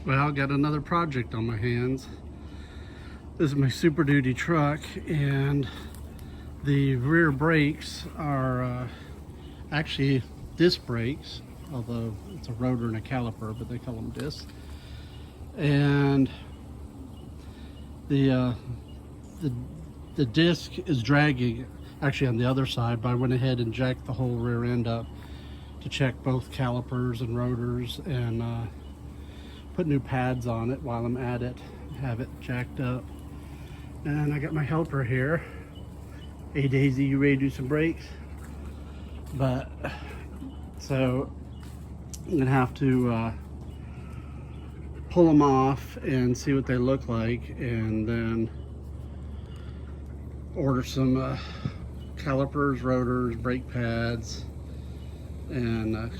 Well, got another project on my hands. This is my Super Duty truck, and the rear brakes are actually disc brakes, although it's a rotor and a caliper, but they call them discs. And the disc is dragging actually on the other side, but I went ahead and jacked the whole rear end up to check both calipers and rotors and put new pads on it while I'm at it, have it jacked up. And I got my helper here. Hey Daisy, you ready to do some brakes? But so I'm gonna have to pull them off and see what they look like, and then order some calipers, rotors, brake pads, and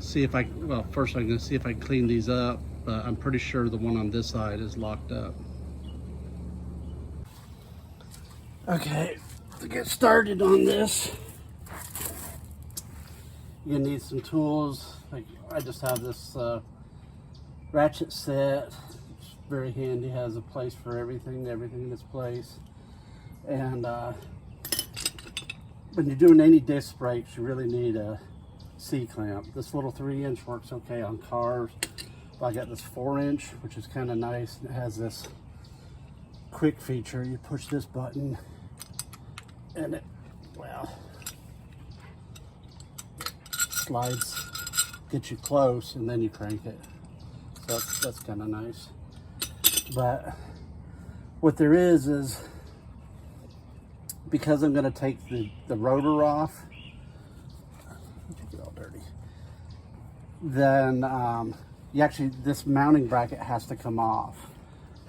see if well, first I'm going to see if I can clean these up, but I'm pretty sure the one on this side is locked up. Okay, to get started on this, you're gonna need some tools. Like, I just have this ratchet set. It's very handy, has a place for everything in its place. And when you're doing any disc brakes, you really need a C-clamp. This little 3-inch works okay on cars. I got this 4-inch, which is kind of nice. It has this quick feature. You push this button and it, well, slides, gets you close, and then you crank it. So that's kind of nice. But what there is because I'm going to take the rotor off, then this mounting bracket has to come off.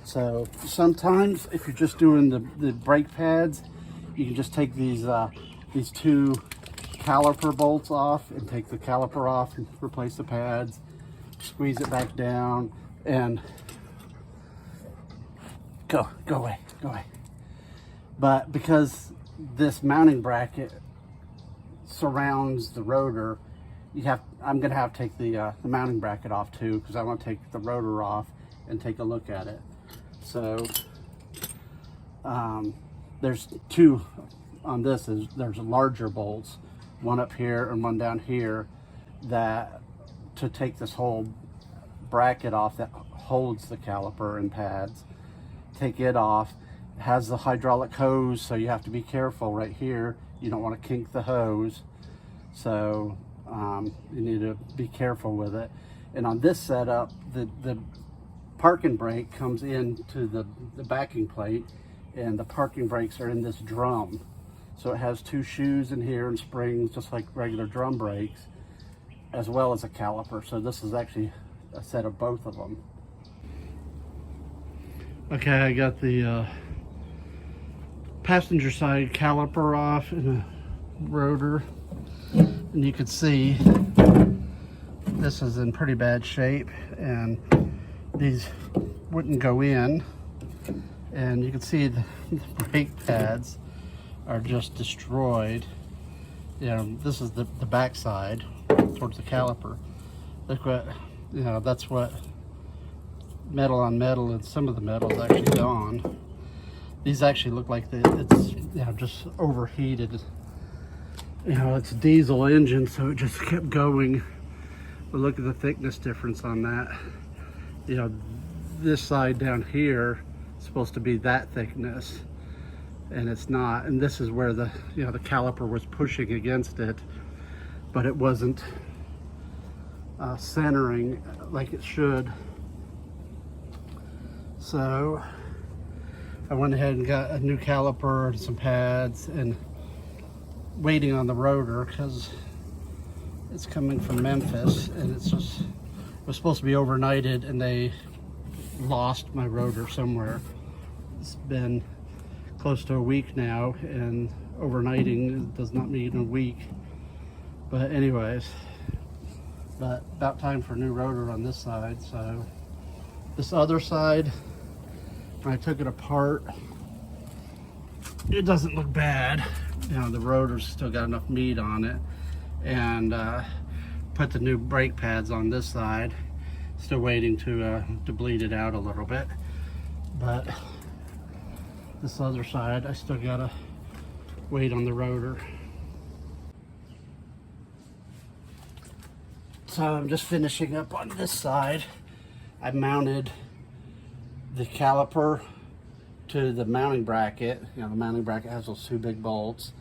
So sometimes if you're just doing the brake pads, you can just take these two caliper bolts off and take the caliper off and replace the pads, squeeze it back down, and go away. But because this mounting bracket surrounds the rotor, I'm gonna have to take the mounting bracket off too, because I want to take the rotor off and take a look at it. So there's two on this. There's larger bolts, one up here and one down here, that to take this whole bracket off that holds the caliper and pads. Take it off. It has the hydraulic hose, so you have to be careful right here. You don't want to kink the hose, so you need to be careful with it. And on this setup, the parking brake comes into the backing plate, and the parking brakes are in this drum. So it has two shoes in here and springs, just like regular drum brakes, as well as a caliper. So this is actually a set of both of them. Okay, I got the passenger side caliper off and a rotor. And you can see this is in pretty bad shape, and these wouldn't go in. And you can see the brake pads are just destroyed. You know, this is the back side towards the caliper. Look what, you know, that's what metal on metal, and some of the metal is actually gone. These actually look like it's, you know, just overheated. You know, it's a diesel engine, so it just kept going. But look at the thickness difference on that. You know, this side down here is supposed to be that thickness, and it's not. And this is where the, you know, the caliper was pushing against it, but it wasn't centering like it should. So I went ahead and got a new caliper and some pads, and waiting on the rotor because it's coming from Memphis, and it was supposed to be overnighted, and they lost my rotor somewhere. It's been close to a week now, and overnighting does not mean a week. But anyways, but about time for a new rotor on this side. So this other side, when I took it apart, it doesn't look bad. You know, the rotor's still got enough meat on it, and put the new brake pads on this side. Still waiting to bleed it out a little bit. But this other side, I still gotta wait on the rotor. So I'm just finishing up on this side. I mounted the caliper to the mounting bracket. You know, the mounting bracket has those two big bolts.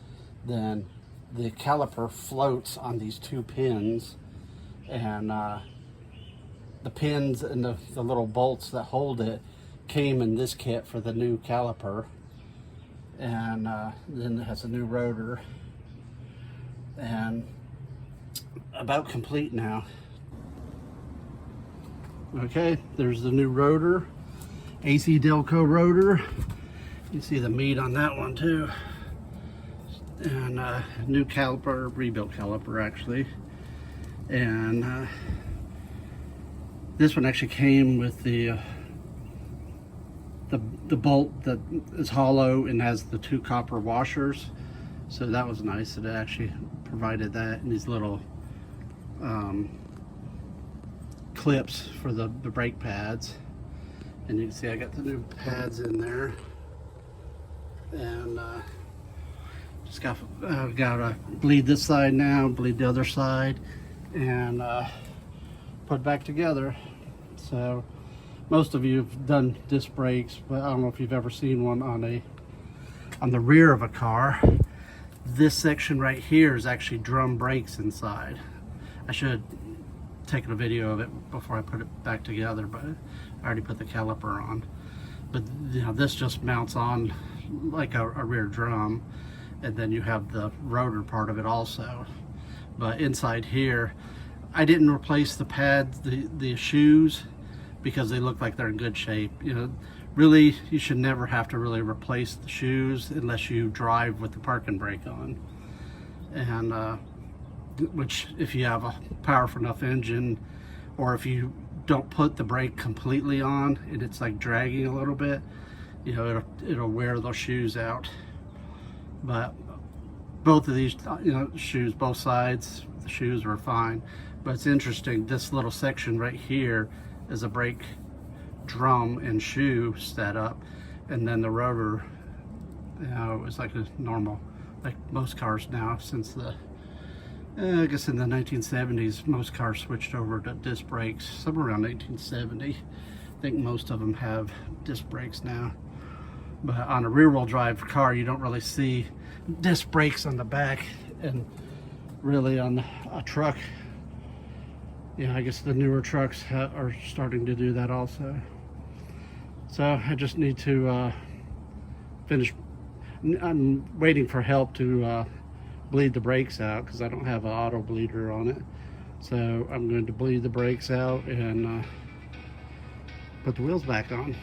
Then the caliper floats on these two pins, and the pins and the little bolts that hold it came in this kit for the new caliper. And then it has a new rotor, and about complete now. Okay, there's the new rotor, AC Delco rotor. You see the meat on that one too. And new caliper, rebuilt caliper actually. And this one actually came with the bolt that is hollow and has the two copper washers. So that was nice that it actually provided that, and these little clips for the brake pads. And you can see I got the new pads in there. And just gotta bleed this side now, bleed the other side, and put it back together. So most of you have done disc brakes, but I don't know if you've ever seen one on the rear of a car. This section right here is actually drum brakes inside. I should have taken a video of it before I put it back together, but I already put the caliper on. But you know, this just mounts on like a rear drum, and then you have the rotor part of it also. But inside here, I didn't replace the pads, the shoes, because they look like they're in good shape. You know, really, you should never have to really replace the shoes unless you drive with the parking brake on. And which, if you have a powerful enough engine, or if you don't put the brake completely on and it's like dragging a little bit, you know, it'll wear those shoes out. But both of these, you know, shoes, both sides, the shoes were fine. But it's interesting, this little section right here is a brake drum and shoe setup, and then the rotor, you know, it's like a normal, like most cars now, since the I guess in the 1970s most cars switched over to disc brakes. Somewhere around 1970, I think most of them have disc brakes now. But on a rear-wheel drive car, you don't really see disc brakes on the back, and really on a truck, yeah, I guess the newer trucks are starting to do that also. So I just need to finish. I'm waiting for help to bleed the brakes out, because I don't have an auto bleeder on it. So I'm going to bleed the brakes out and put the wheels back on.